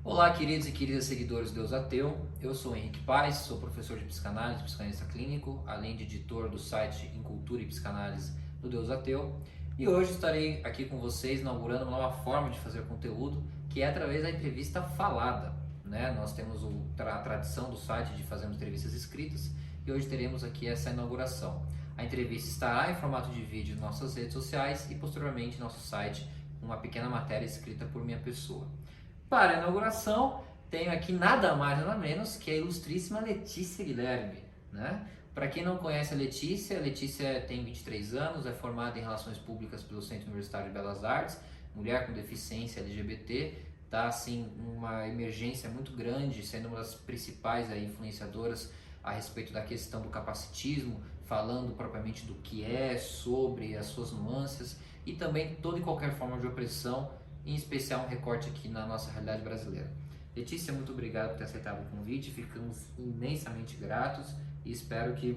Olá, queridos e queridas seguidores do Deus Ateu. Eu sou Henrique Paes, sou professor de psicanálise, psicanalista clínico, além de editor do site Em Cultura e Psicanálise do Deus Ateu. E hoje estarei aqui com vocês inaugurando uma nova forma de fazer conteúdo, que é através da entrevista falada, né? Nós temos a tradição do site de fazermos entrevistas escritas e hoje teremos aqui essa inauguração. A entrevista estará em formato de vídeo nas nossas redes sociais e posteriormente no nosso site, uma pequena matéria escrita por minha pessoa. Para a inauguração, tenho aqui nada mais nada menos que a ilustríssima Letícia Guilherme, né? Para quem não conhece a Letícia tem 23 anos, é formada em Relações Públicas pelo Centro Universitário de Belas Artes, mulher com deficiência LGBT, está assim uma emergência muito grande, sendo uma das principais influenciadoras a respeito da questão do capacitismo, falando propriamente do que é, sobre as suas nuances e também toda e qualquer forma de opressão, em especial um recorte aqui na nossa realidade brasileira. Letícia, muito obrigado por ter aceitado o convite, ficamos imensamente gratos e espero que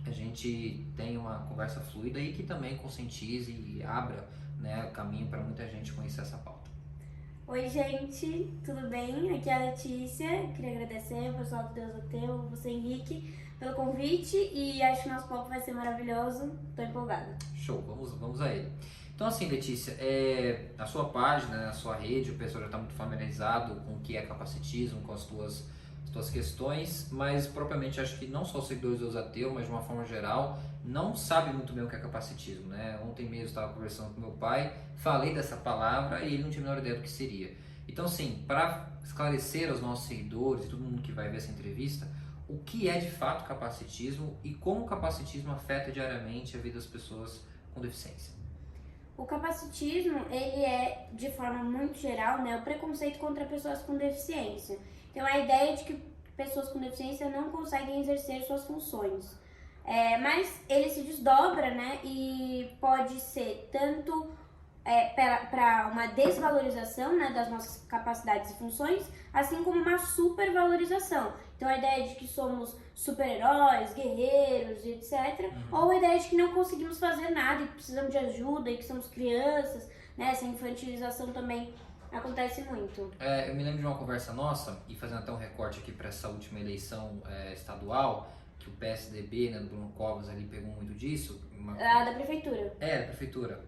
a gente tenha uma conversa fluida e que também conscientize e abra, né, caminho para muita gente conhecer essa pauta. Oi, gente, tudo bem? Aqui é a Letícia. Queria agradecer ao pessoal do Deus Ateu, você, Henrique, pelo convite e acho que nosso papo vai ser maravilhoso. Tô empolgada. Show, vamos a ele. Então assim, Letícia, a sua página, a sua rede, o pessoal já está muito familiarizado com o que é capacitismo, com as tuas questões, mas propriamente acho que não só os seguidores do Deus Ateu, mas de uma forma geral, não sabe muito bem o que é capacitismo, né? Ontem mesmo eu estava conversando com meu pai, falei dessa palavra e ele não tinha a menor ideia do que seria. Então assim, para esclarecer aos nossos seguidores e todo mundo que vai ver essa entrevista, o que é de fato capacitismo e como o capacitismo afeta diariamente a vida das pessoas com deficiência. O capacitismo, ele é, de forma muito geral, né, o preconceito contra pessoas com deficiência. Então, a ideia de que pessoas com deficiência não conseguem exercer suas funções. Mas ele se desdobra, né, e pode ser tanto para uma desvalorização, né, das nossas capacidades e funções, assim como uma supervalorização. Então, a ideia de que somos super-heróis, guerreiros, etc. Ou a ideia de que não conseguimos fazer nada e que precisamos de ajuda e que somos crianças, né? Essa infantilização também acontece muito. Eu me lembro de uma conversa nossa, e fazendo até um recorte aqui para essa última eleição estadual, que o PSDB, né, do Bruno Covas ali pegou muito disso. Da prefeitura. Da prefeitura.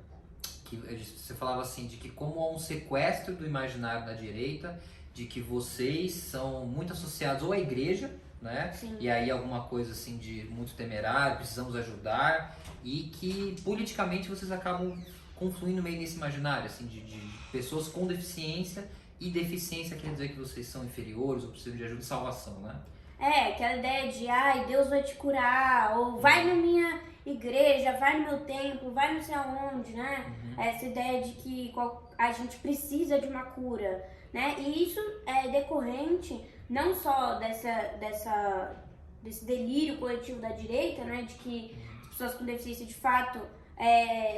Que você falava assim, de que como há um sequestro do imaginário da direita, de que vocês são muito associados ou à igreja, né? Sim. E aí alguma coisa assim de muito temerário, precisamos ajudar, e que politicamente vocês acabam confluindo meio nesse imaginário, assim, de pessoas com deficiência, e deficiência quer dizer que vocês são inferiores ou precisam de ajuda e salvação, né? Aquela ideia de, ai, Deus vai te curar, ou vai na minha igreja, vai no meu templo, vai não sei aonde, né? Essa ideia de que a gente precisa de uma cura, né? E isso é decorrente não só desse delírio coletivo da direita, né? De que as pessoas com deficiência de fato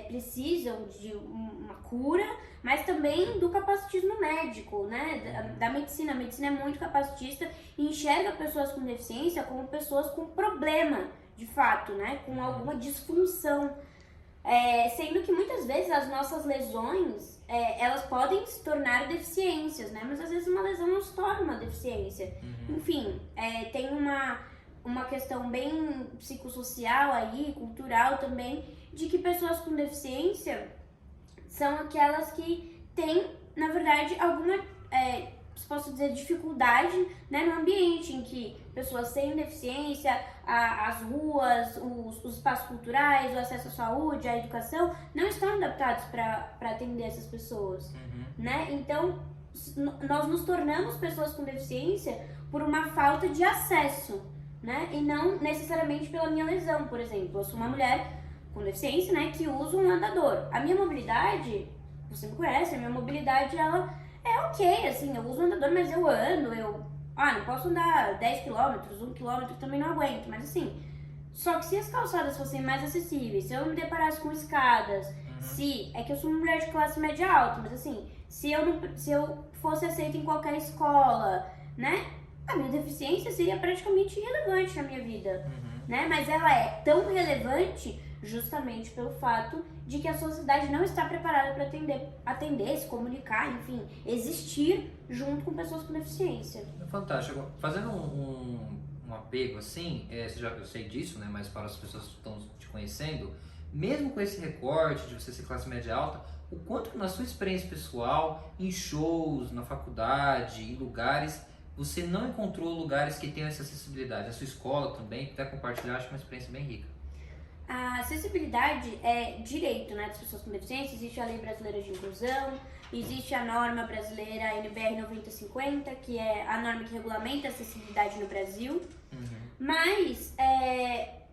precisam de uma cura, mas também do capacitismo médico, né? Da medicina. A medicina é muito capacitista e enxerga pessoas com deficiência como pessoas com problema, de fato, né? Com alguma disfunção. Sendo que muitas vezes as nossas lesões, elas podem se tornar deficiências, né? Mas às vezes uma lesão não se torna uma deficiência. Enfim, tem uma questão bem psicossocial aí, cultural também, de que pessoas com deficiência são aquelas que têm, na verdade, alguma, posso dizer, dificuldade, né, no ambiente em que pessoas sem deficiência, as ruas, os espaços culturais, o acesso à saúde, à educação, não estão adaptados para atender essas pessoas, né? Então, nós nos tornamos pessoas com deficiência por uma falta de acesso, né? E não necessariamente pela minha lesão, por exemplo. Eu sou uma mulher com deficiência, né, que usa um andador. A minha mobilidade, você me conhece, a minha mobilidade, ela é ok, assim, eu uso um andador, mas eu ando, não posso andar 10 km, 1 km também não aguento, mas assim, só que se as calçadas fossem mais acessíveis, se eu me deparasse com escadas, é que eu sou uma mulher de classe média alta, mas assim, se eu fosse aceita em qualquer escola, né, a minha deficiência seria praticamente irrelevante na minha vida, né, mas ela é tão relevante justamente pelo fato de que a sociedade não está preparada para atender, se comunicar, enfim, existir junto com pessoas com deficiência. Fantástico. Fazendo um apego assim, eu sei disso, né? Mas para as pessoas que estão te conhecendo, mesmo com esse recorte de você ser classe média alta, o quanto que na sua experiência pessoal, em shows, na faculdade, em lugares, você não encontrou lugares que tenham essa acessibilidade? A sua escola também, até compartilhar, acho que é uma experiência bem rica. A acessibilidade é direito, né, das pessoas com deficiência. Existe a Lei Brasileira de Inclusão, existe a norma brasileira NBR 9050, que é a norma que regulamenta a acessibilidade no Brasil, mas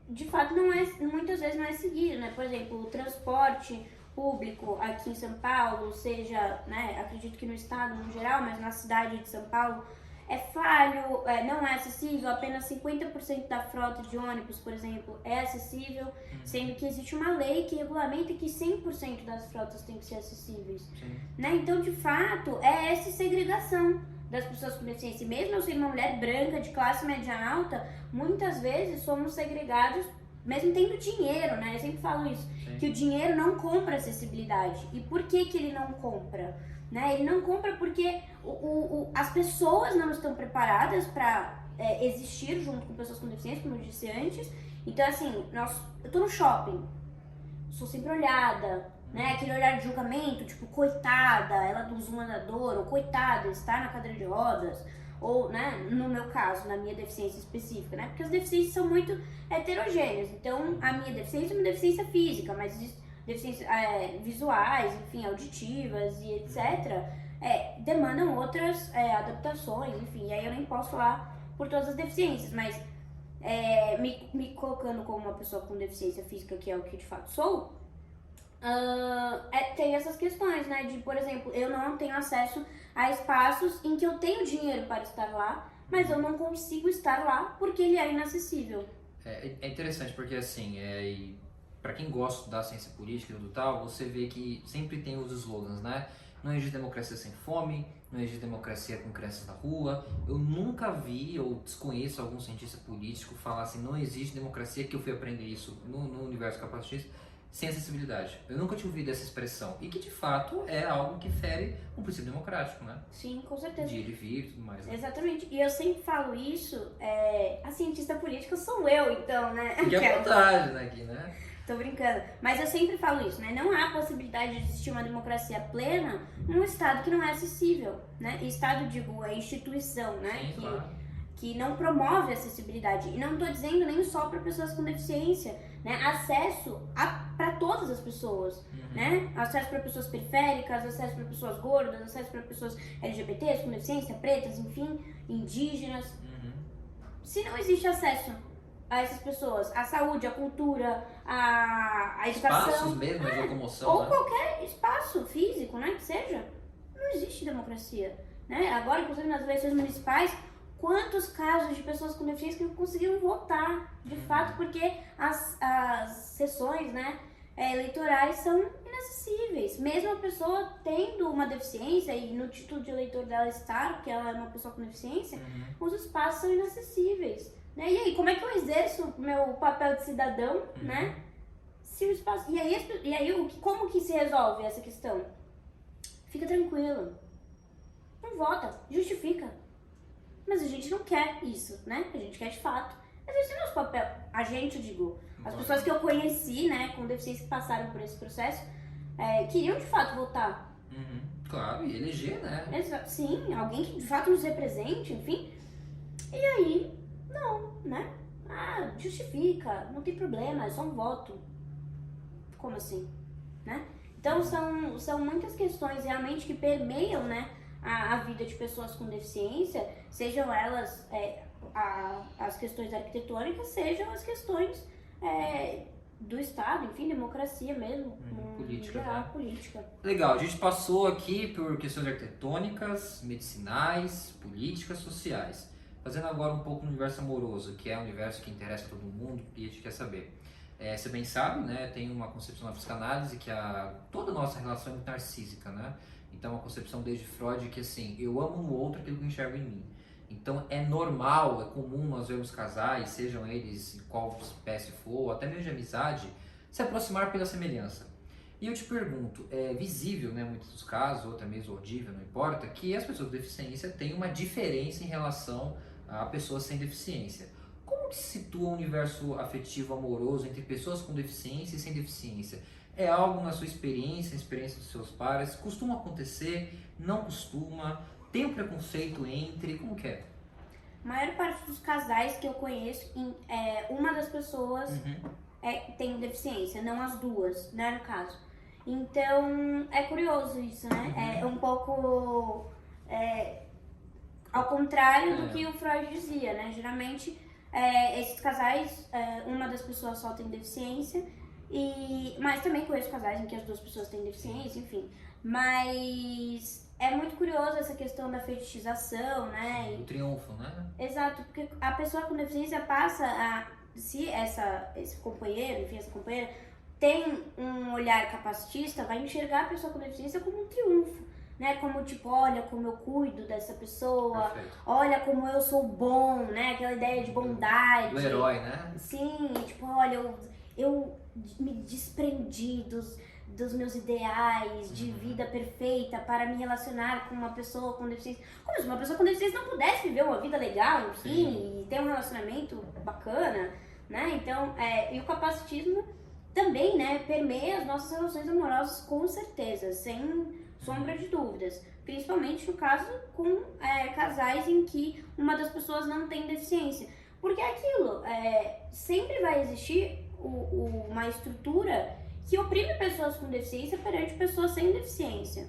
de fato muitas vezes não é seguido, né? Por exemplo, o transporte público aqui em São Paulo, seja, né, acredito que no estado no geral, mas na cidade de São Paulo, é falho, não é acessível, apenas 50% da frota de ônibus, por exemplo, é acessível, sendo que existe uma lei que regulamenta que 100% das frotas têm que ser acessíveis. Né? Então, de fato, é essa segregação das pessoas com deficiência. E mesmo eu sendo uma mulher branca, de classe média alta, muitas vezes somos segregados, mesmo tendo dinheiro, né? Eu sempre falo isso, que o dinheiro não compra acessibilidade. E por que que ele não compra? Né? Ele não compra porque as pessoas não estão preparadas para existir junto com pessoas com deficiência, como eu disse antes. Então, assim, eu tô no shopping, sou sempre olhada, né? Aquele olhar de julgamento, tipo, coitada, ela usa um andador, ou coitada, está na cadeira de rodas, ou, né, no meu caso, na minha deficiência específica, né? Porque as deficiências são muito heterogêneas. Então, a minha deficiência é uma deficiência física, mas existe deficiências visuais, enfim, auditivas e etc., demandam outras adaptações, enfim, e aí eu nem posso falar por todas as deficiências, mas me colocando como uma pessoa com deficiência física, que é o que de fato sou, tem essas questões, né, de, por exemplo, eu não tenho acesso a espaços em que eu tenho dinheiro para estar lá, mas eu não consigo estar lá porque ele é inacessível. É interessante porque, assim, para quem gosta da ciência política e tudo tal, você vê que sempre tem os slogans, né? Não existe democracia sem fome, não existe democracia com crianças na rua. Eu nunca vi ou desconheço algum cientista político falar assim, não existe democracia, que eu fui aprender isso no universo capacitista, sem acessibilidade. Eu nunca tinha ouvido essa expressão. E que, de fato, é algo que fere um princípio democrático, né? Sim, com certeza. De ir e vir e tudo mais. Né? Exatamente. E eu sempre falo isso, a cientista política sou eu, então, né? Fique à vontade, né, aqui, né? Tô brincando. Mas eu sempre falo isso, né? Não há possibilidade de existir uma democracia plena num estado que não é acessível, né? E estado, digo, é instituição, né? Sim, claro. Que não promove a acessibilidade. E não tô dizendo nem só para pessoas com deficiência, né? Acesso para todas as pessoas, né? Acesso para pessoas periféricas, acesso para pessoas gordas, acesso para pessoas LGBTs com deficiência, pretas, enfim, indígenas. Se não existe acesso a essas pessoas, a saúde, a cultura, a educação, espaços mesmo de locomoção, ou né? qualquer espaço físico, né, que seja, não existe democracia, né? Agora, inclusive nas eleições municipais, quantos casos de pessoas com deficiência que não conseguiram votar, de fato, porque as sessões, né, eleitorais são inacessíveis. Mesmo a pessoa tendo uma deficiência e no título de eleitor dela estar, porque ela é uma pessoa com deficiência, os espaços são inacessíveis. Né? E aí, como é que eu exerço meu papel de cidadão, né? Se o espaço... E aí como que se resolve essa questão? Fica tranquilo. Não vota, justifica. Mas a gente não quer isso, né? A gente quer de fato exercer nosso papel. A gente, eu digo, as pessoas que eu conheci, né, com deficiência que passaram por esse processo, queriam de fato votar. Claro, e eleger, né? Sim, alguém que de fato nos represente, enfim. E aí... Não, né? Justifica, não tem problema, é só um voto. Como assim? Né? Então são muitas questões realmente que permeiam, né, a vida de pessoas com deficiência, sejam elas as questões arquitetônicas, sejam as questões do Estado, enfim, democracia mesmo, política, geral, né? política. Legal, a gente passou aqui por questões arquitetônicas, medicinais, políticas, sociais. Fazendo agora um pouco no universo amoroso, que é um universo que interessa a todo mundo e a gente quer saber. Você bem sabe, né, tem uma concepção na psicanálise que toda a nossa relação é muito narcísica, né? Então, uma concepção desde Freud que, assim, eu amo no outro aquilo que eu enxergo em mim. Então, é normal, é comum nós vermos casais, sejam eles em qual espécie for, até mesmo de amizade, se aproximar pela semelhança. E eu te pergunto, é visível, né, em muitos dos casos, ou até mesmo audível, não importa, que as pessoas com deficiência têm uma diferença em relação a pessoas sem deficiência. Como que se situa o universo afetivo amoroso entre pessoas com deficiência e sem deficiência? É algo na sua experiência, na experiência dos seus pares? Costuma acontecer? Não costuma? Tem um preconceito entre? Como que é? A maior parte dos casais que eu conheço, uma das pessoas tem deficiência, não as duas, né, no caso. Então, é curioso isso, né? É um pouco ao contrário do que o Freud dizia, né? Geralmente, esses casais, uma das pessoas só tem deficiência, mas também conheço casais em que as duas pessoas têm deficiência, enfim. Mas é muito curioso essa questão da fetichização, né? O triunfo, né? Exato, porque a pessoa com deficiência passa a... Se esse companheiro, enfim, essa companheira tem um olhar capacitista, vai enxergar a pessoa com deficiência como um triunfo, né? Como tipo, olha como eu cuido dessa pessoa, Perfeito. olha como eu sou bom, né? Aquela ideia de bondade. Do herói, né? Sim, tipo, olha, eu me desprendi dos meus ideais de vida perfeita para me relacionar com uma pessoa com deficiência. Como se uma pessoa com deficiência não pudesse viver uma vida legal, enfim, e ter um relacionamento bacana, né? Então, e o capacitismo também, né, permeia as nossas relações amorosas com certeza, sem sombra de dúvidas. Principalmente no caso com casais em que uma das pessoas não tem deficiência. Porque é aquilo, sempre vai existir uma estrutura que oprime pessoas com deficiência perante pessoas sem deficiência,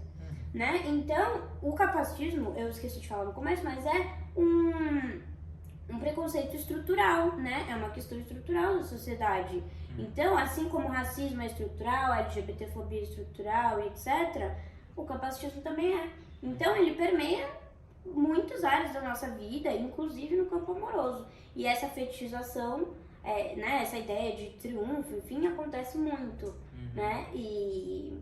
né? Então, o capacitismo, eu esqueci de falar no começo, mas é um preconceito estrutural, né? É uma questão estrutural da sociedade. Então, assim como o racismo é estrutural, a LGBTfobia é estrutural e etc., o capacitismo também é. Então, ele permeia muitas áreas da nossa vida, inclusive no campo amoroso. E essa fetichização, né, essa ideia de triunfo, enfim, acontece muito, né? E,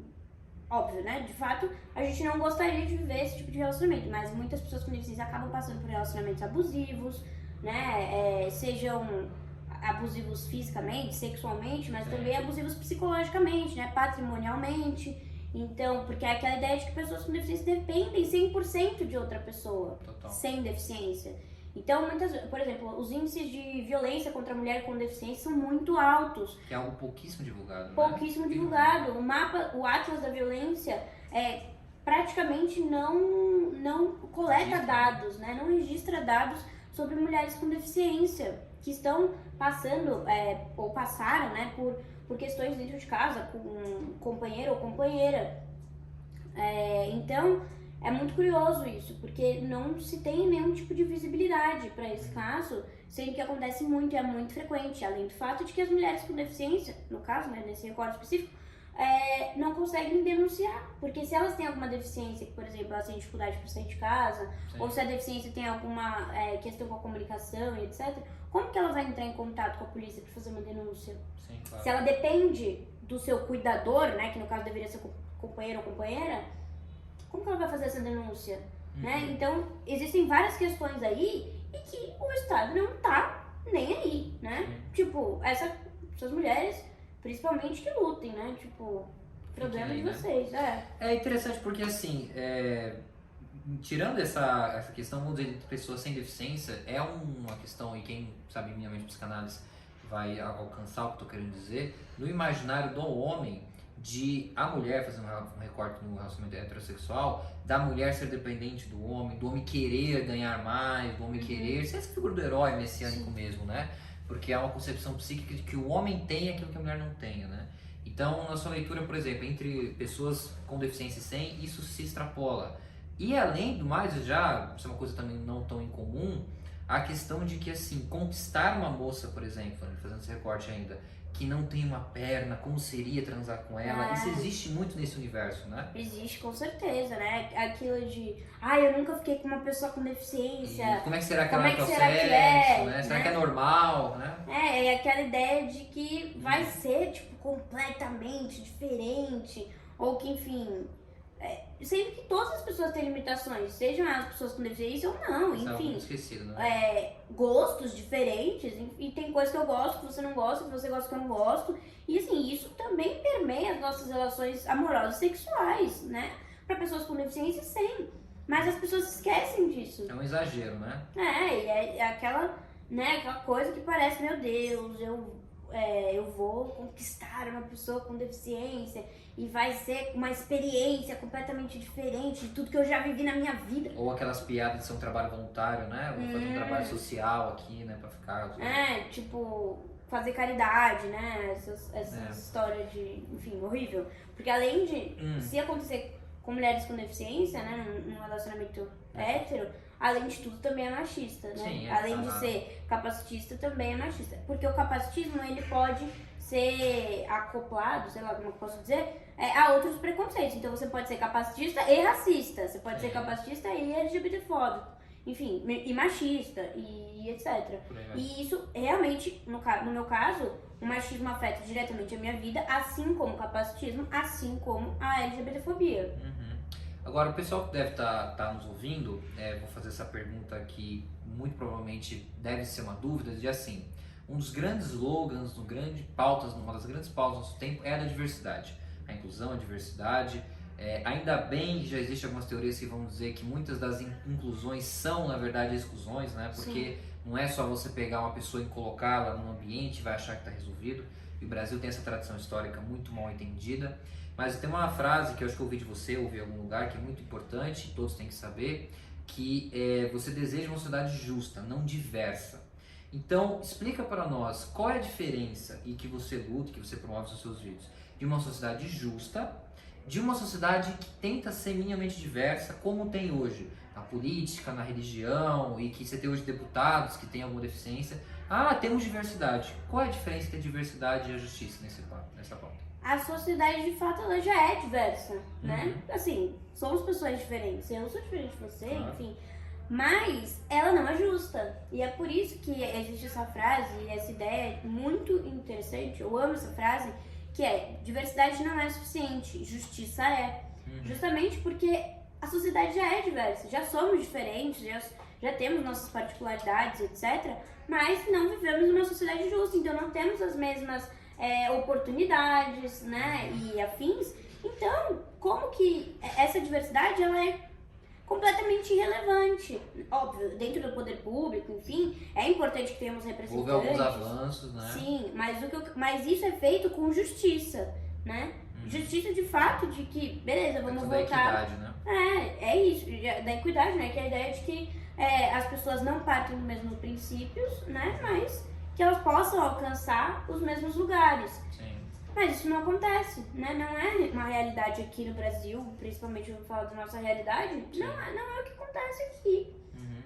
óbvio, né, de fato, a gente não gostaria de viver esse tipo de relacionamento, mas muitas pessoas com deficiência acabam passando por relacionamentos abusivos, né, sejam abusivos fisicamente, sexualmente, mas também abusivos psicologicamente, né, patrimonialmente. Então, porque é aquela ideia de que pessoas com deficiência dependem 100% de outra pessoa. Total. Sem Deficiência. Então, por exemplo, os índices de violência contra a mulher com deficiência são muito altos. Que é algo pouquíssimo divulgado, né? Pouquíssimo divulgado. O Atlas da Violência praticamente não coleta dados, né? Não registra dados sobre mulheres com deficiência que estão passando ou passaram, né, por questões dentro de casa com um companheiro ou companheira. Então, é muito curioso isso, porque não se tem nenhum tipo de visibilidade para esse caso, sendo que acontece muito e é muito frequente, além do fato de que as mulheres com deficiência, no caso, né, nesse recorte específico, não conseguem denunciar, porque se elas têm alguma deficiência, por exemplo, elas têm dificuldade para sair de casa, ou se a deficiência tem alguma questão com a comunicação e etc., como que ela vai entrar em contato com a polícia para fazer uma denúncia? Sim, claro. Se ela depende do seu cuidador, né, que no caso deveria ser companheiro ou companheira, como que ela vai fazer essa denúncia? Né? Então, existem várias questões aí e que o Estado não tá nem aí, né? Tipo, essas mulheres, principalmente que lutem, né? Tipo, problema de vocês, É interessante porque, assim, tirando essa questão, vamos dizer, de pessoas sem deficiência, é uma questão, e quem sabe minimamente psicanálise vai alcançar o que eu tô querendo dizer, no imaginário do homem, de a mulher, fazendo um recorte no relacionamento heterossexual, da mulher ser dependente do homem querer ganhar mais, do homem querer ser essa figura do herói messiânico mesmo, né? Porque é uma concepção psíquica de que o homem tem aquilo que a mulher não tem, né? Então, na sua leitura, por exemplo, entre pessoas com deficiência e sem, isso se extrapola. E além do mais, já, isso é uma coisa também não tão incomum, a questão de que, assim, conquistar uma moça, por exemplo, fazendo esse recorte ainda, que não tem uma perna, como seria transar com ela? Isso existe muito nesse universo, né? Existe, com certeza, né? Aquilo de, eu nunca fiquei com uma pessoa com deficiência. E como é que será que ela vai é o será sexo, que é, né? Será né? que é normal, né? É aquela ideia de que vai ser, tipo, completamente diferente, ou que, enfim, sendo que todas as pessoas têm limitações, sejam as pessoas com deficiência ou não, Isso é algo enfim. esquecido, né? Gostos diferentes, e tem coisas que eu gosto, que você não gosta, que você gosta que eu não gosto. E assim, isso também permeia as nossas relações amorosas e sexuais, né? Pra pessoas com deficiência, sim. Mas as pessoas esquecem disso. É um exagero, né? E é aquela, né, aquela coisa que parece, meu Deus, eu vou conquistar uma pessoa com deficiência e vai ser uma experiência completamente diferente de tudo que eu já vivi na minha vida. Ou aquelas piadas de ser um trabalho voluntário, né? Vou fazer um trabalho social aqui, né? Pra ficar... Tipo, fazer caridade, né? Essas histórias de, enfim, horrível. Porque além de, se acontecer com mulheres com deficiência, né, num relacionamento hétero, além de tudo também é machista, né? Sim, além de ser capacitista, também é machista. Porque o capacitismo, ele pode ser acoplado, sei lá como eu posso dizer, a outros preconceitos. Então você pode ser capacitista e racista, você pode ser capacitista e LGBTfóbico, enfim, e machista, e etc. E isso realmente, no meu caso, o machismo afeta diretamente a minha vida, assim como o capacitismo, assim como a LGBTfobia. Agora, o pessoal que deve estar nos ouvindo, vou fazer essa pergunta que muito provavelmente deve ser uma dúvida, de assim, um dos grandes slogans, uma das grandes pautas do nosso tempo é a da diversidade. A inclusão, a diversidade. Ainda bem que já existem algumas teorias que vão dizer que muitas das inclusões são, na verdade, exclusões, né? Porque não é só você pegar uma pessoa e colocá-la num ambiente e vai achar que está resolvido. E o Brasil tem essa tradição histórica muito mal entendida. Mas tem uma frase que eu acho que eu ouvi de você, ouvi em algum lugar, que é muito importante, todos têm que saber, que você deseja uma sociedade justa, não diversa. Então, explica para nós qual é a diferença e que você luta, que você promove nos seus vídeos, de uma sociedade justa, de uma sociedade que tenta ser minimamente diversa, como tem hoje, na política, na religião, e que você tem hoje deputados que têm alguma deficiência. Temos diversidade. Qual é a diferença entre a diversidade e a justiça nessa pauta? A sociedade, de fato, ela já é diversa, né? Assim, somos pessoas diferentes. Eu sou diferente de você, enfim. Mas ela não é justa. E é por isso que existe essa frase, essa ideia muito interessante. Eu amo essa frase, que é: diversidade não é suficiente, justiça é. Justamente porque a sociedade já é diversa, já somos diferentes, já temos nossas particularidades, etc. Mas não vivemos numa sociedade justa, então não temos as mesmas oportunidades, né, e afins. Então, como que essa diversidade, ela é completamente irrelevante? Óbvio, dentro do poder público, enfim, é importante que tenhamos representantes. Houve alguns avanços, né? Sim, mas isso é feito com justiça, né? Justiça de fato, de que, beleza, vamos voltar. Da equidade, né? É isso, da equidade, né? Que é a ideia de que as pessoas não partem dos mesmos princípios, né? Mas que elas possam alcançar os mesmos lugares. Sim. Mas isso não acontece, né? Não é uma realidade aqui no Brasil, principalmente eu vou falar da nossa realidade, não é o que acontece aqui,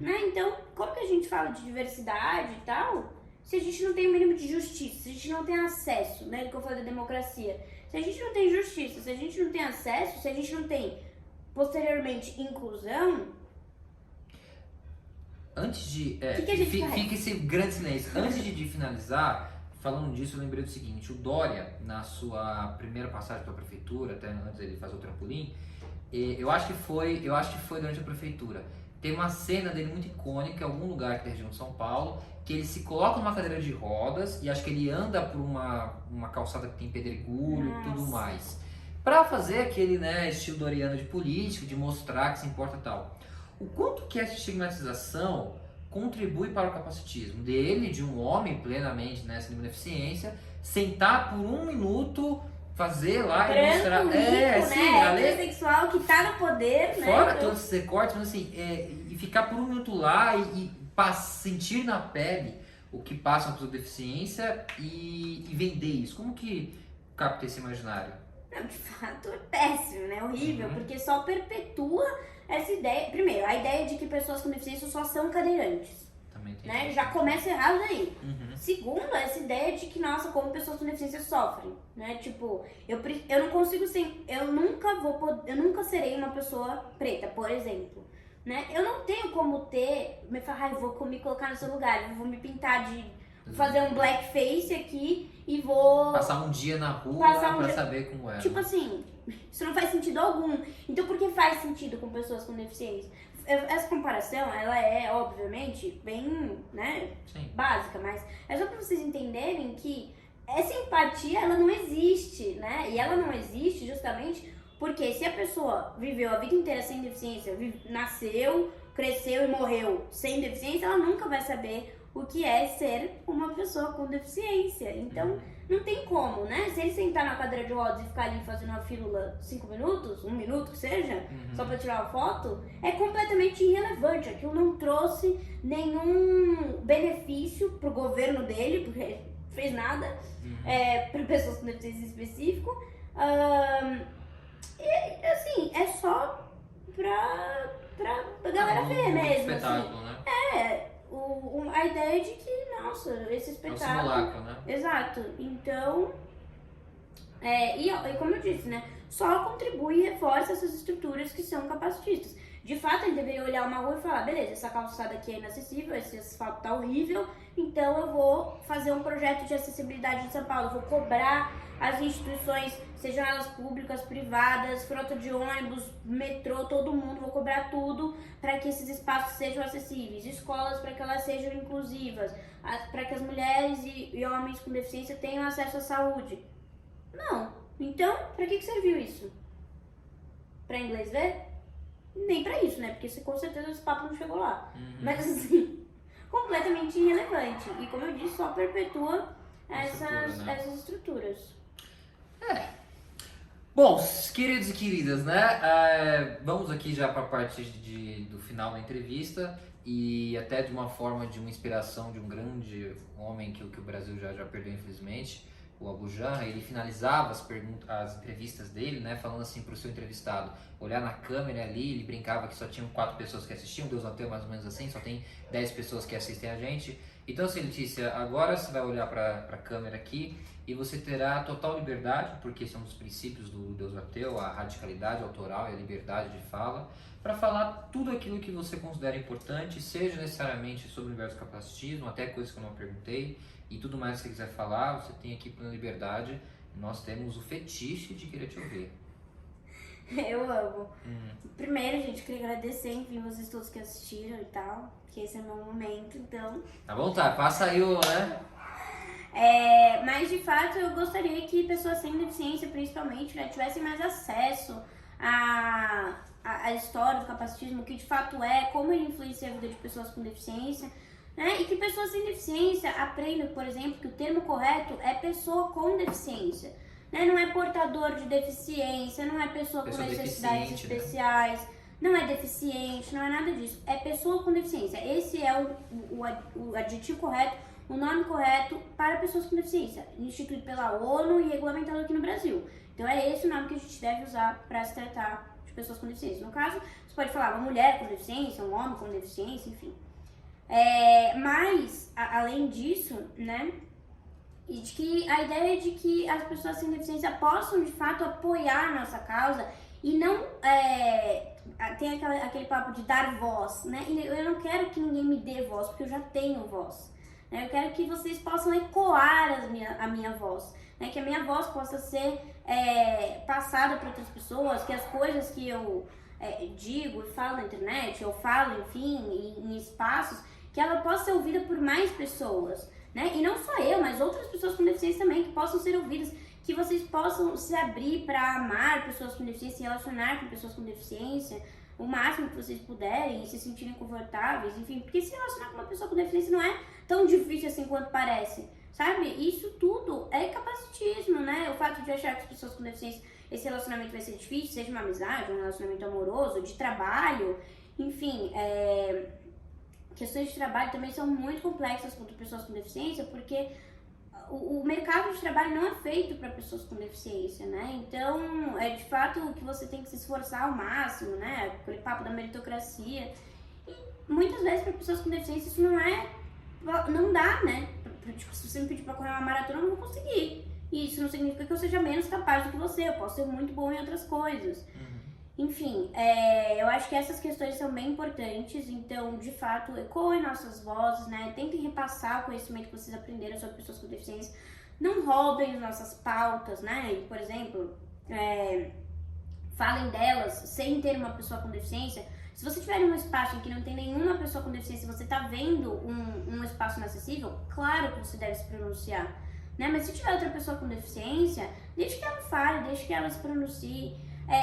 né? Então, como que a gente fala de diversidade e tal, se a gente não tem o mínimo de justiça, se a gente não tem acesso, né? Do que eu falei da democracia, se a gente não tem justiça, se a gente não tem acesso, se a gente não tem, posteriormente, inclusão... Antes de... que a gente faz? Fica esse grande silêncio. Antes de finalizar, falando disso, eu lembrei do seguinte: o Dória, na sua primeira passagem pela prefeitura, até antes ele fazer o trampolim, eu acho que foi durante a prefeitura. Tem uma cena dele muito icônica em algum lugar aqui da região de São Paulo, que ele se coloca numa cadeira de rodas e acho que ele anda por uma calçada que tem pedregulho e tudo mais. Pra fazer aquele, né, estilo doriano de político, de mostrar que se importa e tal. O quanto que essa estigmatização contribui para o capacitismo dele, de um homem plenamente, né, sem deficiência, sentar por um minuto, fazer lá e mostrar... a heterossexual que tá no poder, né? Fora todos esses recortes, mas assim, e ficar por um minuto lá e sentir na pele o que passa uma pessoa com deficiência e vender isso. Como que capta esse imaginário? Não, de fato é péssimo, né? Horrível, porque só perpetua essa ideia. Primeiro, a ideia de que pessoas com deficiência só são cadeirantes. Também tem Né? isso. Já começa errado aí. Segundo, essa ideia de que, nossa, como pessoas com deficiência sofrem, né? Tipo, eu não consigo ser, eu nunca serei uma pessoa preta, por exemplo, né? Eu não tenho como me falar, vou me colocar no seu lugar, eu vou me pintar fazer um blackface aqui e vou passar um dia na rua pra saber como é. Tipo assim, Isso não faz sentido algum. Então, por que faz sentido com pessoas com deficiência? Essa comparação, ela é, obviamente, bem, né, básica, mas é só pra vocês entenderem que essa empatia, ela não existe, né? E ela não existe justamente porque se a pessoa viveu a vida inteira sem deficiência, nasceu, cresceu e morreu sem deficiência, ela nunca vai saber o que é ser uma pessoa com deficiência. Então, não tem como, né? Se ele sentar na cadeira de rodas e ficar ali fazendo uma fila 5 minutos, 1 minuto que seja, só pra tirar uma foto, é completamente irrelevante. Aquilo não trouxe nenhum benefício pro governo dele, porque fez nada, para pessoas com deficiência específico. E, assim, é só pra galera ver mesmo. Espetáculo, assim. Né? A ideia de que, nossa, esse espetáculo... É um simulacro, né? Exato. Então, e como eu disse, né, só contribui e reforça essas estruturas que são capacitistas. De fato, ele deveria olhar uma rua e falar, beleza, essa calçada aqui é inacessível, esse asfalto tá horrível, então eu vou fazer um projeto de acessibilidade em São Paulo, vou cobrar as instituições, sejam elas públicas, privadas, frota de ônibus, metrô, todo mundo, vou cobrar tudo para que esses espaços sejam acessíveis, escolas para que elas sejam inclusivas, para que as mulheres e homens com deficiência tenham acesso à saúde. Não. Então, para que serviu isso? Para inglês ver? Nem pra isso, né? Porque com certeza esse papo não chegou lá. Mas assim, completamente irrelevante. E como eu disse, só perpetua essas estruturas. Bom, queridos e queridas, né? Vamos aqui já para a parte do final da entrevista e até de uma forma de uma inspiração de um grande homem que o Brasil já perdeu, infelizmente, o Abu Janra. Ele finalizava as entrevistas dele, né, falando assim para o seu entrevistado olhar na câmera ali. Ele brincava que só tinham 4 pessoas que assistiam, Deus Ateu mais ou menos assim, só tem 10 pessoas que assistem a gente. Então, assim, Letícia, agora você vai olhar para a câmera aqui e você terá total liberdade, porque esse é um dos princípios do Deus Ateu, a radicalidade autoral e a liberdade de fala, para falar tudo aquilo que você considera importante, seja necessariamente sobre o universo do capacitismo, até coisas que eu não perguntei, e tudo mais que você quiser falar, você tem aqui plena liberdade. Nós temos o fetiche de querer te ouvir. Eu amo. Primeiro, gente, queria agradecer, enfim, vocês todos que assistiram e tal, que esse é o meu momento, então... Tá bom, tá? Passa aí o, né? Mas, de fato, eu gostaria que pessoas sem deficiência, principalmente, né, tivessem mais acesso à história do capacitismo, que de fato como ele influencia a vida de pessoas com deficiência, né? E que pessoas sem deficiência aprendam, por exemplo, que o termo correto é pessoa com deficiência. Né? Não é portador de deficiência, não é pessoa com necessidades especiais, né? Não é deficiente, não é nada disso. É pessoa com deficiência. Esse é o adjetivo correto, o nome correto para pessoas com deficiência, instituído pela ONU e regulamentado aqui no Brasil. Então é esse o nome que a gente deve usar para se tratar de pessoas com deficiência. No caso, você pode falar uma mulher com deficiência, um homem com deficiência, enfim. Mas, além disso, né, e de que a ideia é de que as pessoas sem deficiência possam, de fato, apoiar a nossa causa e não tem aquele papo de dar voz, né? E eu não quero que ninguém me dê voz, porque eu já tenho voz. Né? Eu quero que vocês possam ecoar a minha voz, né? Que a minha voz possa ser passada para outras pessoas, que as coisas que eu digo e falo na internet, eu falo, enfim, em espaços, que ela possa ser ouvida por mais pessoas, né? E não só eu, mas outras pessoas com deficiência também, que possam ser ouvidas, que vocês possam se abrir para amar pessoas com deficiência, se relacionar com pessoas com deficiência, o máximo que vocês puderem, se sentirem confortáveis, enfim, porque se relacionar com uma pessoa com deficiência não é tão difícil assim quanto parece, sabe? Isso tudo é capacitismo, né? O fato de achar que as pessoas com deficiência, esse relacionamento vai ser difícil, seja uma amizade, um relacionamento amoroso, de trabalho, enfim, questões de trabalho também são muito complexas para pessoas com deficiência, porque o mercado de trabalho não é feito para pessoas com deficiência, né? Então, de fato que você tem que se esforçar ao máximo, né? Aquele papo da meritocracia. E muitas vezes para pessoas com deficiência isso não dá, né? Tipo, se você me pedir para correr uma maratona, eu não vou conseguir. E isso não significa que eu seja menos capaz do que você, eu posso ser muito bom em outras coisas. Enfim, eu acho que essas questões são bem importantes, então, de fato, ecoem nossas vozes, né? Tentem repassar o conhecimento que vocês aprenderam sobre pessoas com deficiência. Não roubem as nossas pautas, né? Por exemplo, falem delas sem ter uma pessoa com deficiência. Se você tiver um espaço em que não tem nenhuma pessoa com deficiência e você está vendo um espaço inacessível, claro que você deve se pronunciar, né? Mas se tiver outra pessoa com deficiência, deixe que ela fale, deixe que ela se pronuncie.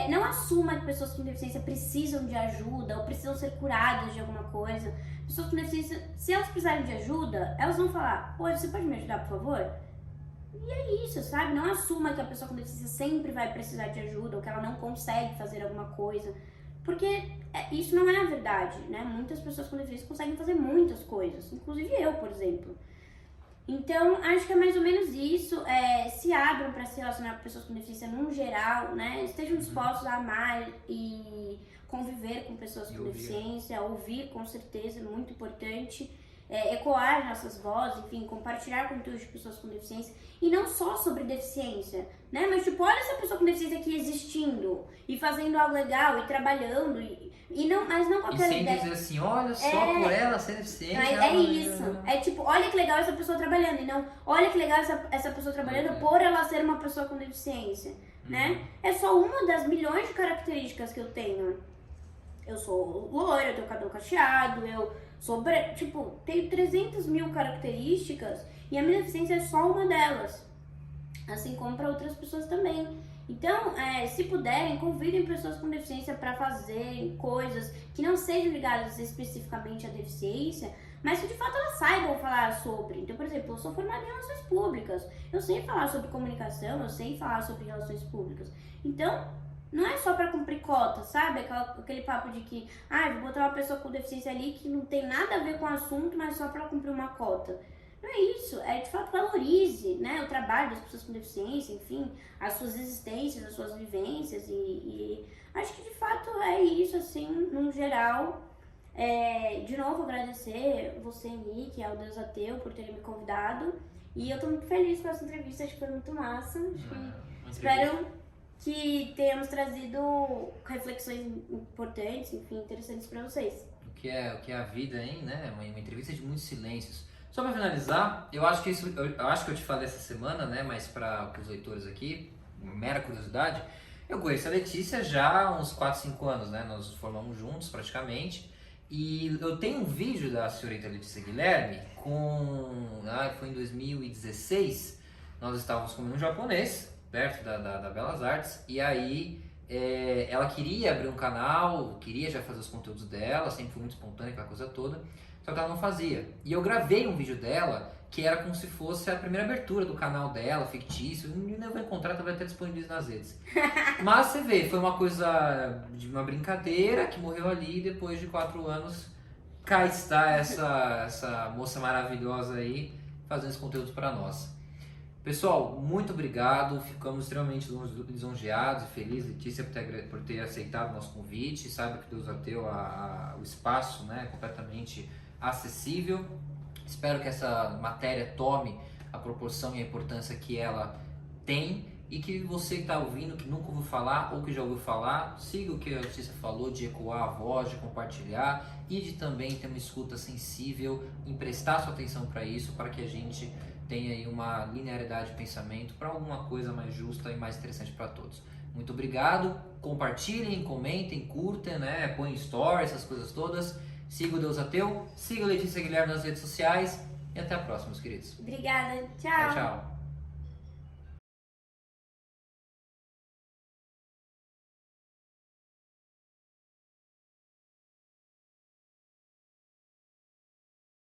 Não assuma que pessoas com deficiência precisam de ajuda ou precisam ser curadas de alguma coisa. Pessoas com deficiência, se elas precisarem de ajuda, elas vão falar: oi, você pode me ajudar, por favor? E é isso, sabe? Não assuma que a pessoa com deficiência sempre vai precisar de ajuda ou que ela não consegue fazer alguma coisa. Porque isso não é a verdade, né? Muitas pessoas com deficiência conseguem fazer muitas coisas, inclusive eu, por exemplo. Então, acho que é mais ou menos isso. Se abram para se relacionar com pessoas com deficiência no geral, né? Estejam dispostos a amar e conviver com pessoas com deficiência, ouvir com certeza, muito importante. Ecoar nossas vozes, enfim, compartilhar conteúdo de pessoas com deficiência. E não só sobre deficiência, né? Mas tipo, olha essa pessoa com deficiência aqui existindo e fazendo algo legal e trabalhando mas não qualquer ideia. E sem dizer assim, olha só por ela ser deficiente. É isso. É tipo, olha que legal essa pessoa trabalhando. E não, olha que legal essa pessoa trabalhando por ela ser uma pessoa com deficiência, né? É só uma das milhões de características que eu tenho. Eu sou loira, eu tenho cabelo cacheado, eu sou tenho 300 mil características e a minha deficiência é só uma delas. Assim como para outras pessoas também. Então, se puderem, convidem pessoas com deficiência para fazerem coisas que não sejam ligadas especificamente à deficiência, mas que de fato elas saibam falar sobre. Então, por exemplo, eu sou formada em relações públicas, eu sei falar sobre comunicação, eu sei falar sobre relações públicas. Então, não é só para cumprir cota, sabe? Aquele papo de que, vou botar uma pessoa com deficiência ali que não tem nada a ver com o assunto, mas só para cumprir uma cota. Não é isso, de fato valorize, né, o trabalho das pessoas com deficiência, enfim, as suas existências, as suas vivências e acho que de fato é isso, assim, no geral. De novo agradecer você, Nick, ao Deus Ateu, por terem me convidado e eu tô muito feliz com essa entrevista, acho que foi muito massa, espero que tenhamos trazido reflexões importantes, enfim, interessantes para vocês. O que é a vida, hein, né, uma entrevista de muitos silêncios. Só para finalizar, eu acho que eu te falei essa semana, né? Mas para os leitores aqui, mera curiosidade, eu conheço a Letícia já há uns 4, 5 anos, né? Nós nos formamos juntos praticamente. E eu tenho um vídeo da senhorita Letícia Guilherme foi em 2016. Nós estávamos comendo um japonês perto da Belas Artes e aí ela queria abrir um canal, queria já fazer os conteúdos dela, sempre foi muito espontânea, aquela coisa toda. Só que ela não fazia. E eu gravei um vídeo dela que era como se fosse a primeira abertura do canal dela, fictício. Eu vou encontrar, vai estar disponível nas redes. Mas você vê, foi uma coisa de uma brincadeira que morreu ali e depois de 4 anos cá está essa moça maravilhosa aí fazendo esse conteúdo para nós. Pessoal, muito obrigado. Ficamos extremamente lisonjeados e felizes, Letícia, por ter aceitado o nosso convite. Saiba que Deus Ateu o espaço, né, completamente acessível. Espero que essa matéria tome a proporção e a importância que ela tem e que você que está ouvindo, que nunca ouviu falar ou que já ouviu falar, siga o que a Letícia falou de ecoar a voz, de compartilhar e de também ter uma escuta sensível, emprestar sua atenção para isso, para que a gente tenha aí uma linearidade de pensamento para alguma coisa mais justa e mais interessante para todos. Muito obrigado, compartilhem, comentem, curtem, né? Põem stories, essas coisas todas. Siga o Deus Ateu, siga a Letícia Guilherme nas redes sociais e até a próxima, meus queridos. Obrigada, Tchau, tchau.